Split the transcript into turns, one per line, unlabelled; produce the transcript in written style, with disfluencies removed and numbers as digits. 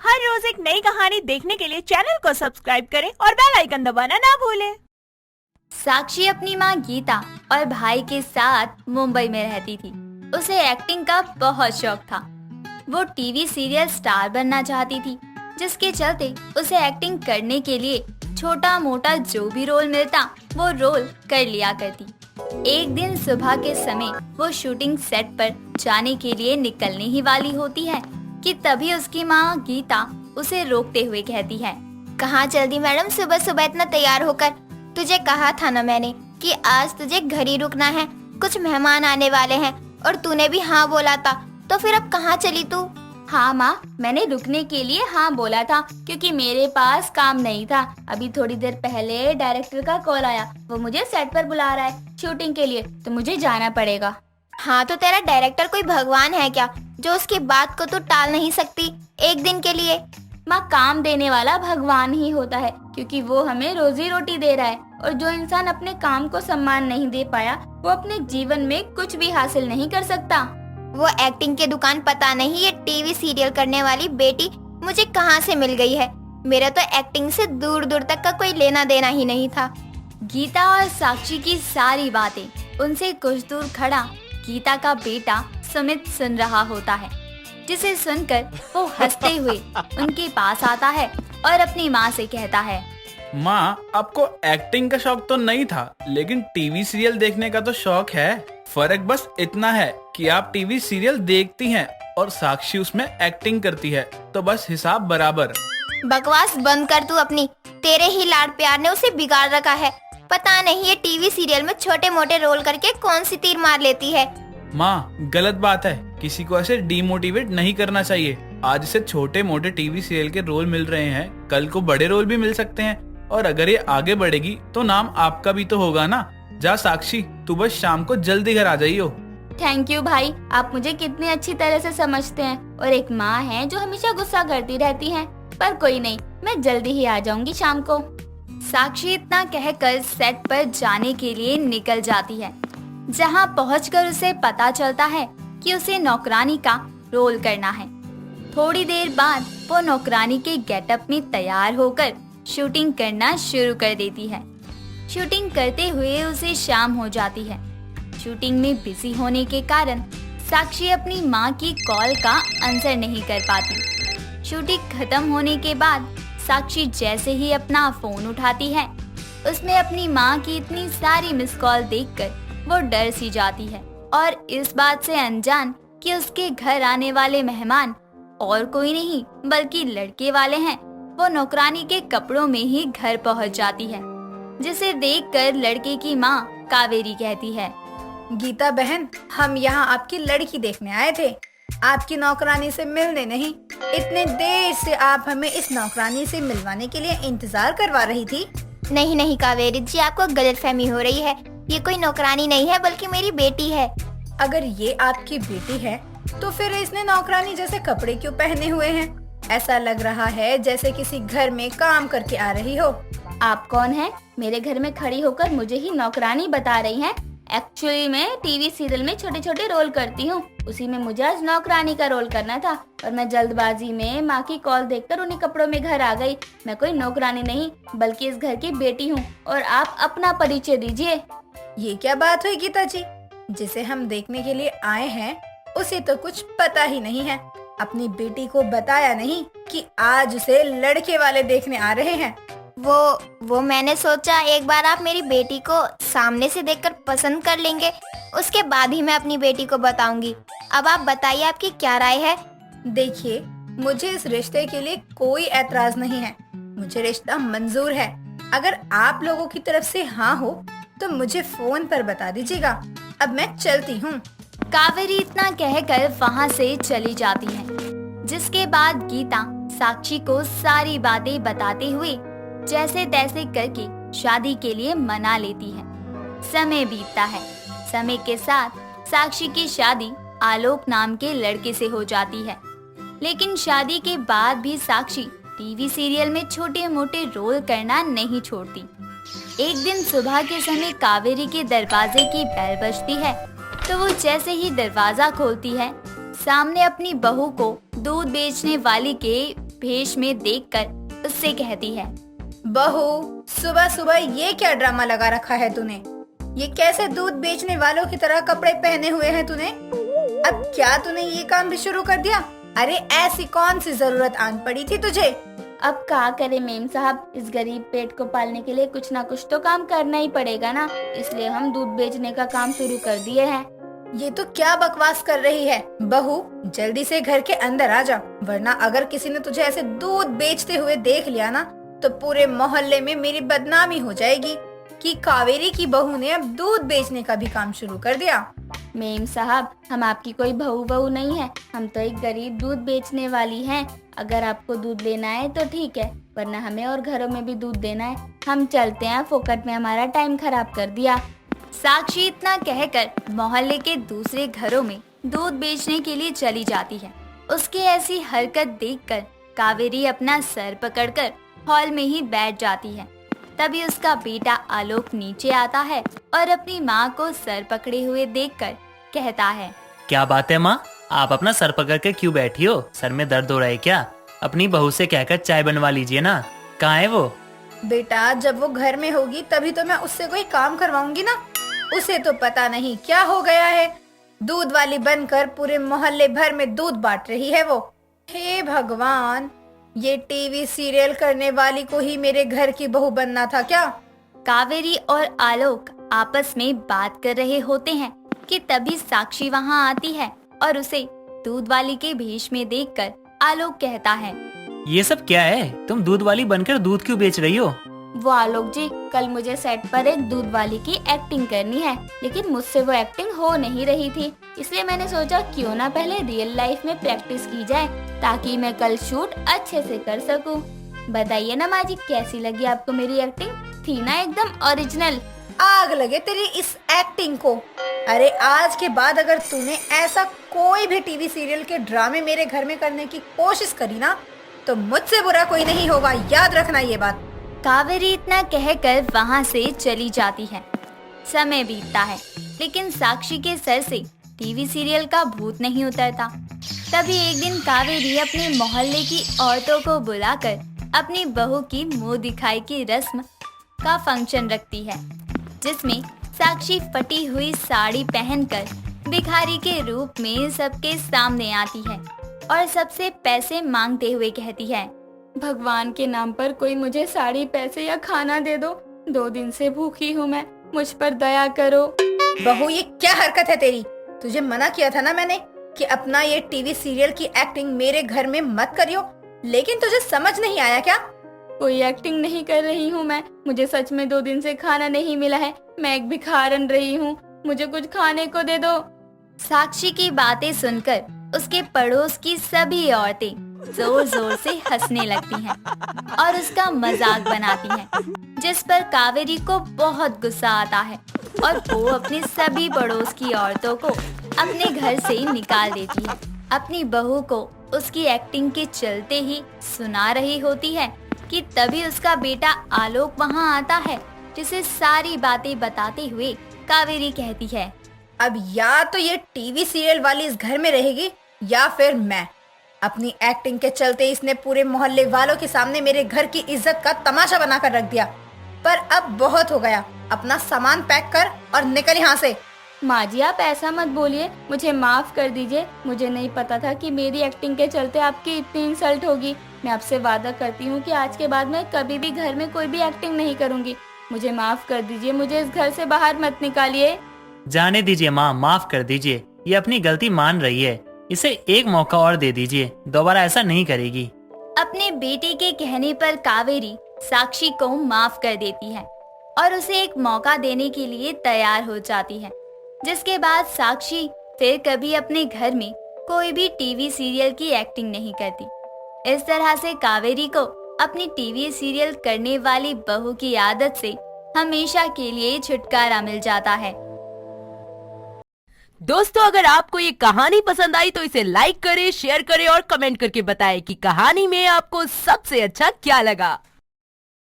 हर रोज एक नई कहानी देखने के लिए चैनल को सब्सक्राइब करें और बेल आइकन दबाना ना भूलें।
साक्षी अपनी माँ गीता और भाई के साथ मुंबई में रहती थी। उसे एक्टिंग का बहुत शौक था। वो टीवी सीरियल स्टार बनना चाहती थी, जिसके चलते उसे एक्टिंग करने के लिए छोटा मोटा जो भी रोल मिलता वो रोल कर लिया करती। एक दिन सुबह के समय वो शूटिंग सेट पर जाने के लिए निकलने ही वाली होती है कि तभी उसकी माँ गीता उसे रोकते हुए कहती है,
कहाँ चल दी मैडम सुबह सुबह इतना तैयार होकर? तुझे कहा था ना मैंने कि आज तुझे घर ही रुकना है, कुछ मेहमान आने वाले हैं और तूने भी हाँ बोला था, तो फिर अब कहाँ चली तू?
हाँ माँ, मैंने रुकने के लिए हाँ बोला था क्योंकि मेरे पास काम नहीं था। अभी थोड़ी देर पहले डायरेक्टर का कॉल आया, वो मुझे सेट पर बुला रहा है शूटिंग के लिए, तो मुझे जाना पड़ेगा।
हाँ तो तेरा डायरेक्टर कोई भगवान है क्या जो उसकी बात को तू टाल नहीं सकती एक दिन के लिए?
माँ, काम देने वाला भगवान ही होता है क्योंकि वो हमें रोजी रोटी दे रहा है, और जो इंसान अपने काम को सम्मान नहीं दे पाया वो अपने जीवन में कुछ भी हासिल नहीं कर सकता।
वो एक्टिंग की दुकान पता नहीं ये टीवी सीरियल करने वाली बेटी मुझे कहाँ से मिल गई है। मेरा तो एक्टिंग से दूर दूर तक का कोई लेना देना ही नहीं था।
गीता और साक्षी की सारी बातें उनसे कुछ दूर खड़ा गीता का बेटा सुमित सुन रहा होता है, जिसे सुनकर वो हंसते हुए उनके पास आता है और अपनी माँ से कहता है,
माँ, आपको एक्टिंग का शौक तो नहीं था, लेकिन टीवी सीरियल देखने का तो शौक है। फर्क बस इतना है कि आप टीवी सीरियल देखती हैं और साक्षी उसमें एक्टिंग करती है, तो बस हिसाब बराबर।
बकवास बंद कर तू अपनी, तेरे ही लाड प्यार ने उसे बिगाड़ रखा है। पता नहीं ये टीवी सीरियल में छोटे मोटे रोल करके कौन सी तीर मार लेती है।
माँ, गलत बात है, किसी को ऐसे डीमोटिवेट नहीं करना चाहिए। आज इसे छोटे मोटे टीवी सीरियल के रोल मिल रहे हैं, कल को बड़े रोल भी मिल सकते हैं, और अगर ये आगे बढ़ेगी तो नाम आपका भी तो होगा ना। जा साक्षी, तू बस शाम को जल्दी घर आ जाइयो।
थैंक यू भाई, आप मुझे कितनी अच्छी तरह से समझते हैं और एक माँ है जो हमेशा गुस्सा करती रहती है, पर कोई नहीं, मैं जल्दी ही आ जाऊंगी शाम को। साक्षी इतना कहकर सेट पर जाने के लिए निकल जाती है, जहाँ पहुंचकर उसे पता चलता है कि उसे नौकरानी का रोल करना है। थोड़ी देर बाद वो नौकरानी के गेटअप में तैयार होकर शूटिंग करना शुरू कर देती है। शूटिंग करते हुए उसे शाम हो जाती है। शूटिंग में बिजी होने के कारण साक्षी अपनी माँ की कॉल का आंसर नहीं कर पाती। शूटिंग खत्म होने के बाद साक्षी जैसे ही अपना फोन उठाती है, उसमें अपनी माँ की इतनी सारी मिस कॉल देखकर वो डर सी जाती है, और इस बात से अनजान कि उसके घर आने वाले मेहमान और कोई नहीं बल्कि लड़के वाले हैं। वो नौकरानी के कपड़ों में ही घर पहुंच जाती है, जिसे देखकर लड़के की माँ कावेरी कहती है,
गीता बहन, हम यहाँ आपकी लड़की देखने आए थे, आपकी नौकरानी से मिलने नहीं। इतने देर से आप हमें इस नौकरानी से मिलवाने के लिए इंतजार करवा रही थी।
नहीं नहीं कावेरी जी, आपको गलतफहमी हो रही है। ये कोई नौकरानी नहीं है बल्कि मेरी बेटी है।
अगर ये आपकी बेटी है तो फिर इसने नौकरानी जैसे कपड़े क्यों पहने हुए हैं? ऐसा लग रहा है जैसे किसी घर में काम करके आ रही हो।
आप कौन हैं? मेरे घर में खड़ी होकर मुझे ही नौकरानी बता रही हैं? एक्चुअली मैं टीवी सीरियल में छोटे छोटे रोल करती हूँ, उसी में मुझे आज नौकरानी का रोल करना था और मैं जल्दबाजी में माँ की कॉल देखकर उन्हीं कपड़ों में घर आ गई। मैं कोई नौकरानी नहीं बल्कि इस घर की बेटी हूँ, और आप अपना परिचय दीजिए।
ये क्या बात हुई गीता जी? जिसे हम देखने के लिए आए हैं उसे तो कुछ पता ही नहीं है। अपनी बेटी को बताया नहीं कि आज उसे लड़के वाले देखने आ रहे हैं।
वो मैंने सोचा एक बार आप मेरी बेटी को सामने से देखकर पसंद कर लेंगे, उसके बाद ही मैं अपनी बेटी को बताऊंगी। अब आप बताइए आपकी क्या राय है?
देखिए, मुझे इस रिश्ते के लिए कोई ऐतराज नहीं है, मुझे रिश्ता मंजूर है। अगर आप लोगों की तरफ से हाँ हो तो मुझे फोन पर बता दीजिएगा। अब मैं चलती हूँ।
कावेरी इतना कहकर वहाँ से चली जाती है, जिसके बाद गीता साक्षी को सारी बातें बताते हुए जैसे तैसे करके शादी के लिए मना लेती है। समय बीतता है। समय के साथ साक्षी की शादी आलोक नाम के लड़के से हो जाती है, लेकिन शादी के बाद भी साक्षी टीवी सीरियल में छोटे मोटे रोल करना नहीं छोड़ती। एक दिन सुबह के समय कावेरी के दरवाजे की बेल बजती है, तो वो जैसे ही दरवाजा खोलती है, सामने अपनी बहू को दूध बेचने वाली के भेष में देखकर उससे कहती है,
बहू, सुबह सुबह ये क्या ड्रामा लगा रखा है तूने? ये कैसे दूध बेचने वालों की तरह कपड़े पहने हुए हैं तूने? अब क्या तूने ये काम भी शुरू कर दिया? अरे ऐसी कौन सी जरूरत आन पड़ी थी तुझे?
अब क्या करे मेम साहब, इस गरीब पेट को पालने के लिए कुछ ना कुछ तो काम करना ही पड़ेगा ना, इसलिए हम दूध बेचने का काम शुरू कर दिए हैं।
ये तो क्या बकवास कर रही है? बहू, जल्दी से घर के अंदर आ जा, वरना अगर किसी ने तुझे ऐसे दूध बेचते हुए देख लिया ना तो पूरे मोहल्ले में मेरी बदनामी हो जाएगी कि कावेरी की बहू ने अब दूध बेचने का भी काम शुरू कर दिया।
मेम साहब, हम आपकी कोई बहू नहीं है, हम तो एक गरीब दूध बेचने वाली हैं। अगर आपको दूध लेना है तो ठीक है, वरना हमें और घरों में भी दूध देना है। हम चलते हैं, फोकट में हमारा टाइम खराब कर दिया। साक्षी इतना कहकर मोहल्ले के दूसरे घरों में दूध बेचने के लिए चली जाती है। उसकी ऐसी हरकत देखकर कावेरी अपना सर पकड़कर हॉल में ही बैठ जाती है। तभी उसका बेटा आलोक नीचे आता है और अपनी माँ को सर पकड़े हुए देखकर कहता है,
क्या बात है माँ, आप अपना सर पकड़ कर क्यों बैठी हो? सर में दर्द हो रहा है क्या? अपनी बहू से कहकर चाय बनवा लीजिए ना। कहाँ है वो?
बेटा, जब वो घर में होगी तभी तो मैं उससे कोई काम करवाऊंगी ना। उसे तो पता नहीं क्या हो गया है, दूध वाली बनकर पूरे मोहल्ले भर में दूध बांट रही है वो। हे भगवान, ये टीवी सीरियल करने वाली को ही मेरे घर की बहू बनना था क्या?
कावेरी और आलोक आपस में बात कर रहे होते हैं कि तभी साक्षी वहाँ आती है और उसे दूध वाली के भेष में देखकर आलोक कहता है,
ये सब क्या है? तुम दूध वाली बनकर दूध क्यों बेच रही हो?
वो आलोक जी, कल मुझे सेट पर एक दूध वाली की एक्टिंग करनी है, लेकिन मुझसे वो एक्टिंग हो नहीं रही थी, इसलिए मैंने सोचा क्यों ना पहले रियल लाइफ में प्रैक्टिस की जाए ताकि मैं कल शूट अच्छे से कर सकूं। बताइए ना माँ जी, कैसी लगी आपको मेरी एक्टिंग? थी ना एकदम ओरिजिनल?
आग लगे तेरी इस एक्टिंग को। अरे आज के बाद अगर तूने ऐसा कोई भी टीवी सीरियल के ड्रामे मेरे घर में करने की कोशिश करी ना तो मुझसे बुरा कोई नहीं होगा, याद रखना ये बात।
कावेरी इतना कहकर वहाँ से चली जाती है। समय बीतता है, लेकिन साक्षी के सर से टीवी सीरियल का भूत नहीं उतरता। तभी एक दिन कावेरी अपने मोहल्ले की औरतों को बुलाकर अपनी बहू की मुंह दिखाई की रस्म का फंक्शन रखती है, जिसमें साक्षी फटी हुई साड़ी पहनकर भिखारी के रूप में सबके सामने आती है और सबसे पैसे मांगते हुए कहती है, भगवान के नाम पर कोई मुझे साड़ी, पैसे या खाना दे दो। 2 दिन से भूखी हूँ मैं, मुझ पर दया करो।
बहू, ये क्या हरकत है तेरी? तुझे मना किया था ना मैंने कि अपना ये टीवी सीरियल की एक्टिंग मेरे घर में मत करियो, लेकिन तुझे समझ नहीं आया क्या?
कोई एक्टिंग नहीं कर रही हूँ मैं, मुझे सच में 2 दिन से खाना नहीं मिला है, मैं एक भिखारन रही हूँ, मुझे कुछ खाने को दे दो। साक्षी की बातें सुनकर उसके पड़ोस की सभी औरतें जोर जोर से हंसने लगती हैं और उसका मजाक बनाती हैं, जिस पर कावेरी को बहुत गुस्सा आता है और वो अपने सभी पड़ोस की औरतों को अपने घर से निकाल देती है। अपनी बहू को उसकी एक्टिंग के चलते ही सुना रही होती है कि तभी उसका बेटा आलोक वहाँ आता है, जिसे सारी बातें बताते हुए कावेरी कहती है,
अब या तो ये टीवी सीरियल वाली इस घर में रहेगी या फिर मैं। अपनी एक्टिंग के चलते इसने पूरे मोहल्ले वालों के सामने मेरे घर की इज्जत का तमाशा बनाकर रख दिया, पर अब बहुत हो गया, अपना सामान पैक कर और निकल यहाँ से।
माँ जी, आप ऐसा मत बोलिए, मुझे माफ कर दीजिए, मुझे नहीं पता था कि मेरी एक्टिंग के चलते आपकी इतनी इंसल्ट होगी। मैं आपसे वादा करती हूँ कि आज के बाद मैं कभी भी घर में कोई भी एक्टिंग नहीं करूँगी। मुझे माफ कर दीजिए, मुझे इस घर से बाहर मत निकालिए।
जाने दीजिए माँ, माफ कर दीजिए, ये अपनी गलती मान रही है, इसे एक मौका और दे दीजिए, दोबारा ऐसा नहीं करेगी।
अपने बेटे के कहने पर कावेरी साक्षी को माफ कर देती है और उसे एक मौका देने के लिए तैयार हो जाती है, जिसके बाद साक्षी फिर कभी अपने घर में कोई भी टीवी सीरियल की एक्टिंग नहीं करती। इस तरह से कावेरी को अपनी टीवी सीरियल करने वाली बहू की आदत से हमेशा के लिए छुटकारा मिल जाता है।
दोस्तों, अगर आपको ये कहानी पसंद आई तो इसे लाइक करें, शेयर करें और कमेंट करके बताएं कि कहानी में आपको सबसे अच्छा क्या लगा।